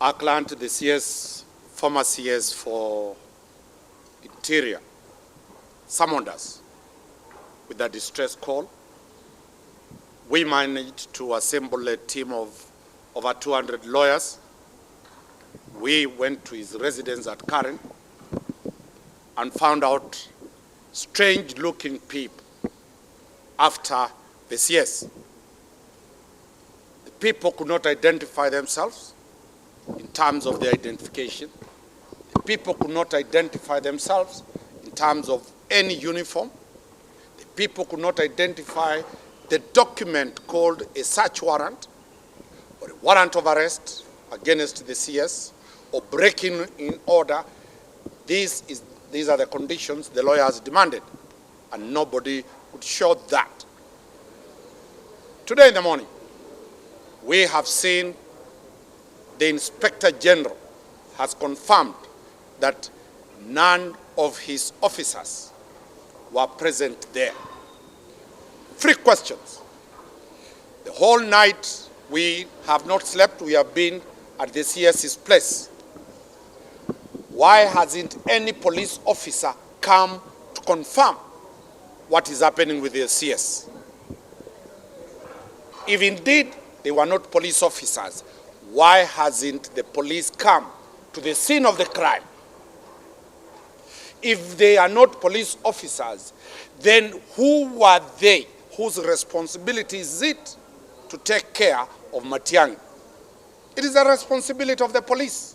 Our client, the CS, former CS for Interior, summoned us with a distress call. We managed to assemble a team of over 200 lawyers. We went to his residence at Karen and found out strange-looking people after the CS. The people could not identify themselves in terms of their identification. The people could not identify themselves in terms of any uniform. The people could not identify the document called a search warrant or a warrant of arrest against the CS or breaking in order. These are the conditions the lawyers demanded, and nobody could show that. Today in the morning, we have seen the Inspector General has confirmed that none of his officers were present there. 3 questions. The whole night we have not slept. We have been at the CS's place. Why hasn't any police officer come to confirm what is happening with the CS? If indeed they were not police officers, why hasn't the police come to the scene of the crime? If they are not police officers, then who were they? Whose responsibility is it to take care of Matiang'i? It is the responsibility of the police.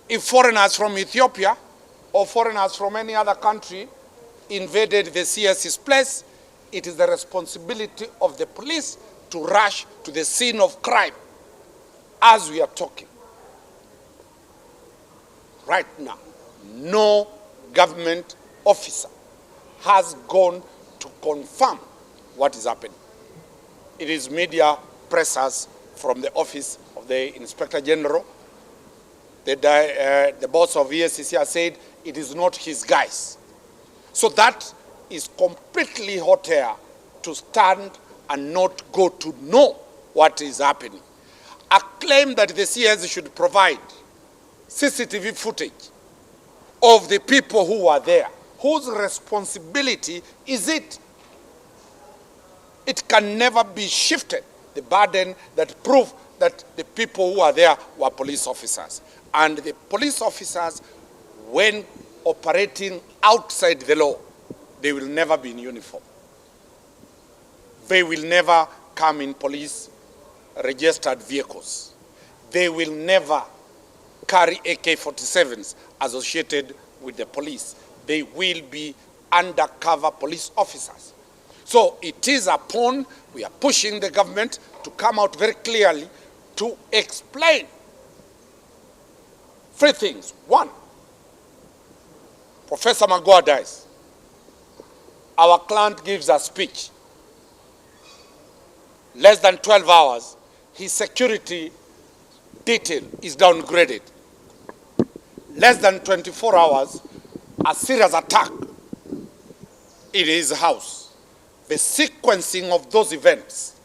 If foreigners from Ethiopia or foreigners from any other country invaded the CS's place, it is the responsibility of the police to rush to the scene of crime as we are talking. Right now, no government officer has gone to confirm what is happening. It is media pressers from the office of the Inspector General. The boss of ESCC has said it is not his guys. So that is completely hot air to stand and not go to know what is happening. A claim that the CS should provide CCTV footage of the people who are there. Whose responsibility is it? It can never be shifted, the burden that prove that the people who are there were police officers. And the police officers, when operating outside the law, they will never be in uniform. They will never come in police registered vehicles. They will never carry AK-47s associated with the police. They will be undercover police officers. So it is upon, we are pushing the government to come out very clearly to explain 3 things. 1, Professor Magoha dies. Our client gives a speech. Less than 12 hours, his security detail is downgraded. Less than 24 hours, a serious attack in his house. The sequencing of those events,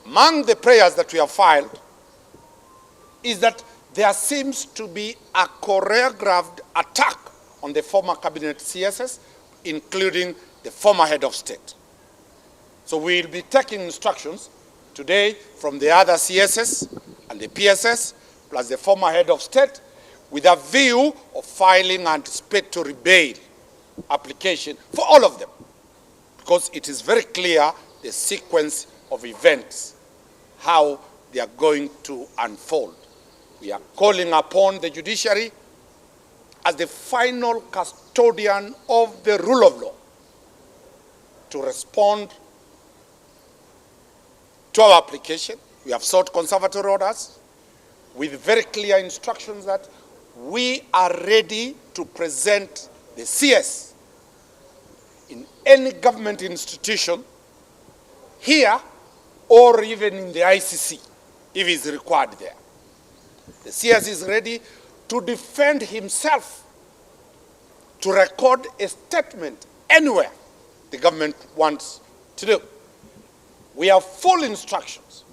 among the prayers that we have filed, is that there seems to be a choreographed attack on the former cabinet CSS, including the former head of state. So we will be taking instructions today from the other CSS and the PSS, plus the former head of state, with a view of filing anticipatory bail application for all of them, because it is very clear the sequence of events, how they are going to unfold. We are calling upon the judiciary as the final custodian of the rule of law to respond to our application. We have sought conservatory orders with very clear instructions that we are ready to present the CS in any government institution here or even in the ICC if it is required there. The CS is ready to defend himself, to record a statement anywhere the government wants to do. We have full instructions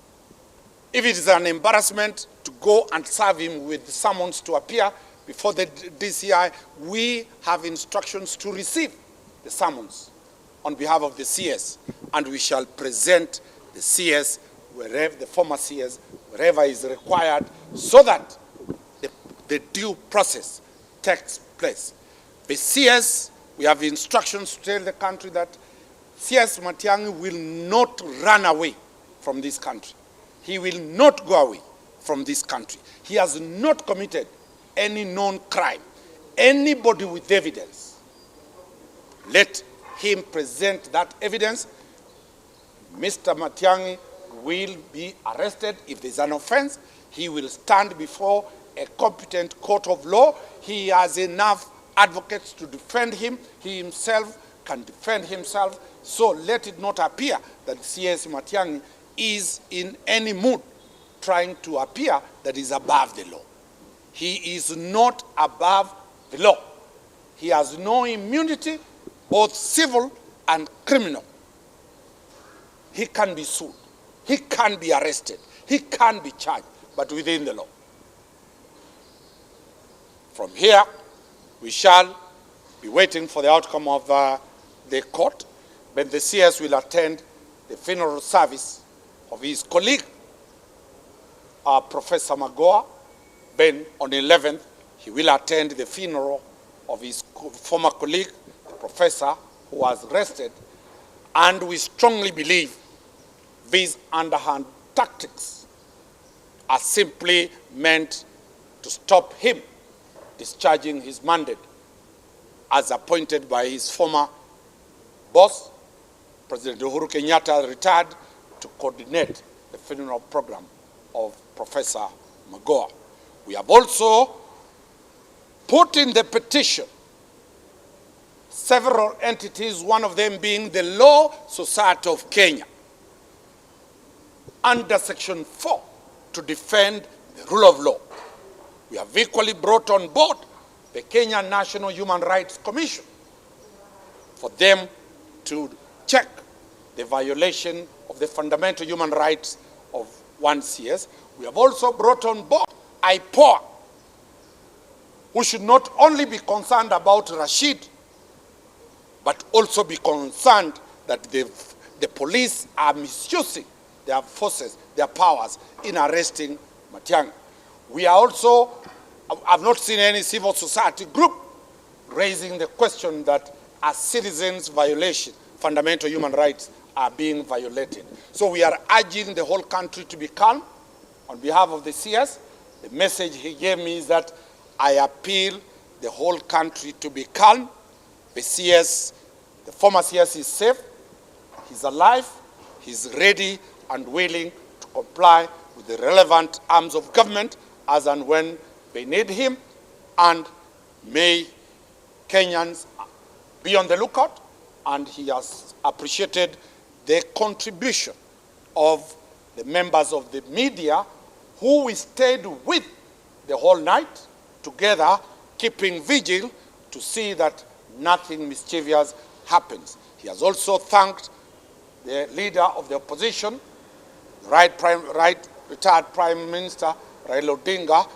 If it is an embarrassment to go and serve him with summons to appear before the DCI, we have instructions to receive the summons on behalf of the CS, and we shall present the CS, wherever the former CS, wherever is required, so that the due process takes place. The CS, we have instructions to tell the country that CS Matiang'i will not run away from this country. He will not go away from this country. He has not committed any known crime. Anybody with evidence, let him present that evidence. Mr. Matiang'i will be arrested. If there's an offense, he will stand before a competent court of law. He has enough advocates to defend him. He himself can defend himself. So let it not appear that CS Matiang'i is in any mood trying to appear that is above the law. He is not above the law. He has no immunity, both civil and criminal. He can be sued. He can be arrested. He can be charged, but within the law. From here, we shall be waiting for the outcome of the court, but the CS will attend the funeral service of his colleague, Professor Magoa. Then on the 11th, he will attend the funeral of his former colleague, the professor who was arrested. And we strongly believe these underhand tactics are simply meant to stop him discharging his mandate as appointed by his former boss, President Uhuru Kenyatta, retired, to coordinate the funeral program of Professor Magoa. We have also put in the petition several entities, one of them being the Law Society of Kenya, under Section 4, to defend the rule of law. We have equally brought on board the Kenya National Human Rights Commission for them to check the violation of the fundamental human rights of one CS. We have also brought on board IPOA, who should not only be concerned about Rashid, but also be concerned that the police are misusing their forces, their powers in arresting Matiang'i. We are also, I've not seen any civil society group raising the question that as citizens' violation, fundamental human rights are being violated. So we are urging the whole country to be calm. On behalf of the CS, the message he gave me is that I appeal the whole country to be calm. The CS, the former CS is safe, he's alive, he's ready and willing to comply with the relevant arms of government as and when they need him, and may Kenyans be on the lookout. And he has appreciated the contribution of the members of the media who we stayed with the whole night together, keeping vigil to see that nothing mischievous happens. He has also thanked the leader of the opposition, retired Prime Minister Raila Odinga,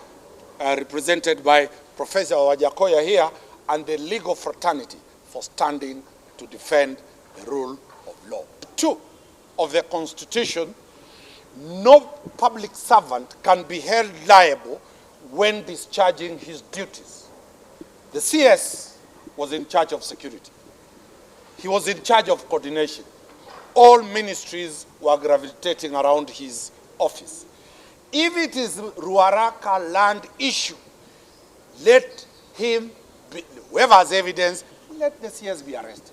represented by Professor Wajakoya here, and the legal fraternity for standing to defend the rule of law. 2 of the Constitution, no public servant can be held liable when discharging his duties. The CS was in charge of security. He was in charge of coordination. All ministries were gravitating around his office. If it is Ruaraka land issue, let him, whoever has evidence, let the CS be arrested.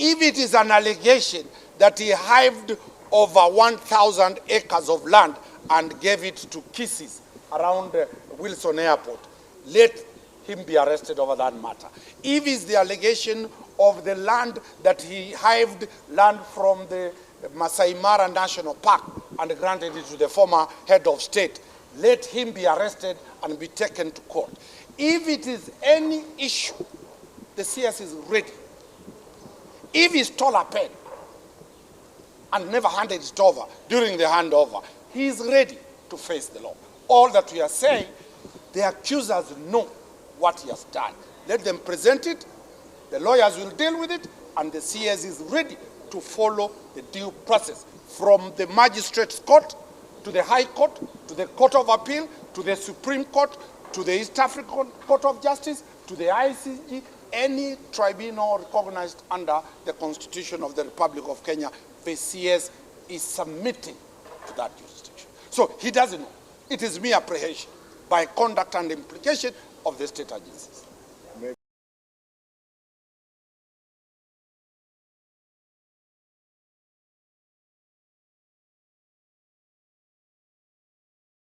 If it is an allegation that he hived over 1,000 acres of land and gave it to Kisses around Wilson Airport, let him be arrested over that matter. If it's the allegation of the land that he hived land from the Masai Mara National Park and granted it to the former head of state, let him be arrested and be taken to court. If it is any issue, the CS is ready. If he stole a pen and never handed it over during the handover, he is ready to face the law. All that we are saying, the accusers know what he has done. Let them present it, the lawyers will deal with it, and the CS is ready to follow the due process from the magistrate's court to the High Court, to the Court of Appeal, to the Supreme Court, to the East African Court of Justice, to the ICJ, any tribunal recognized under the Constitution of the Republic of Kenya, the CS is submitting to that jurisdiction. So he doesn't know. It is mere apprehension by conduct and implication of the state agencies.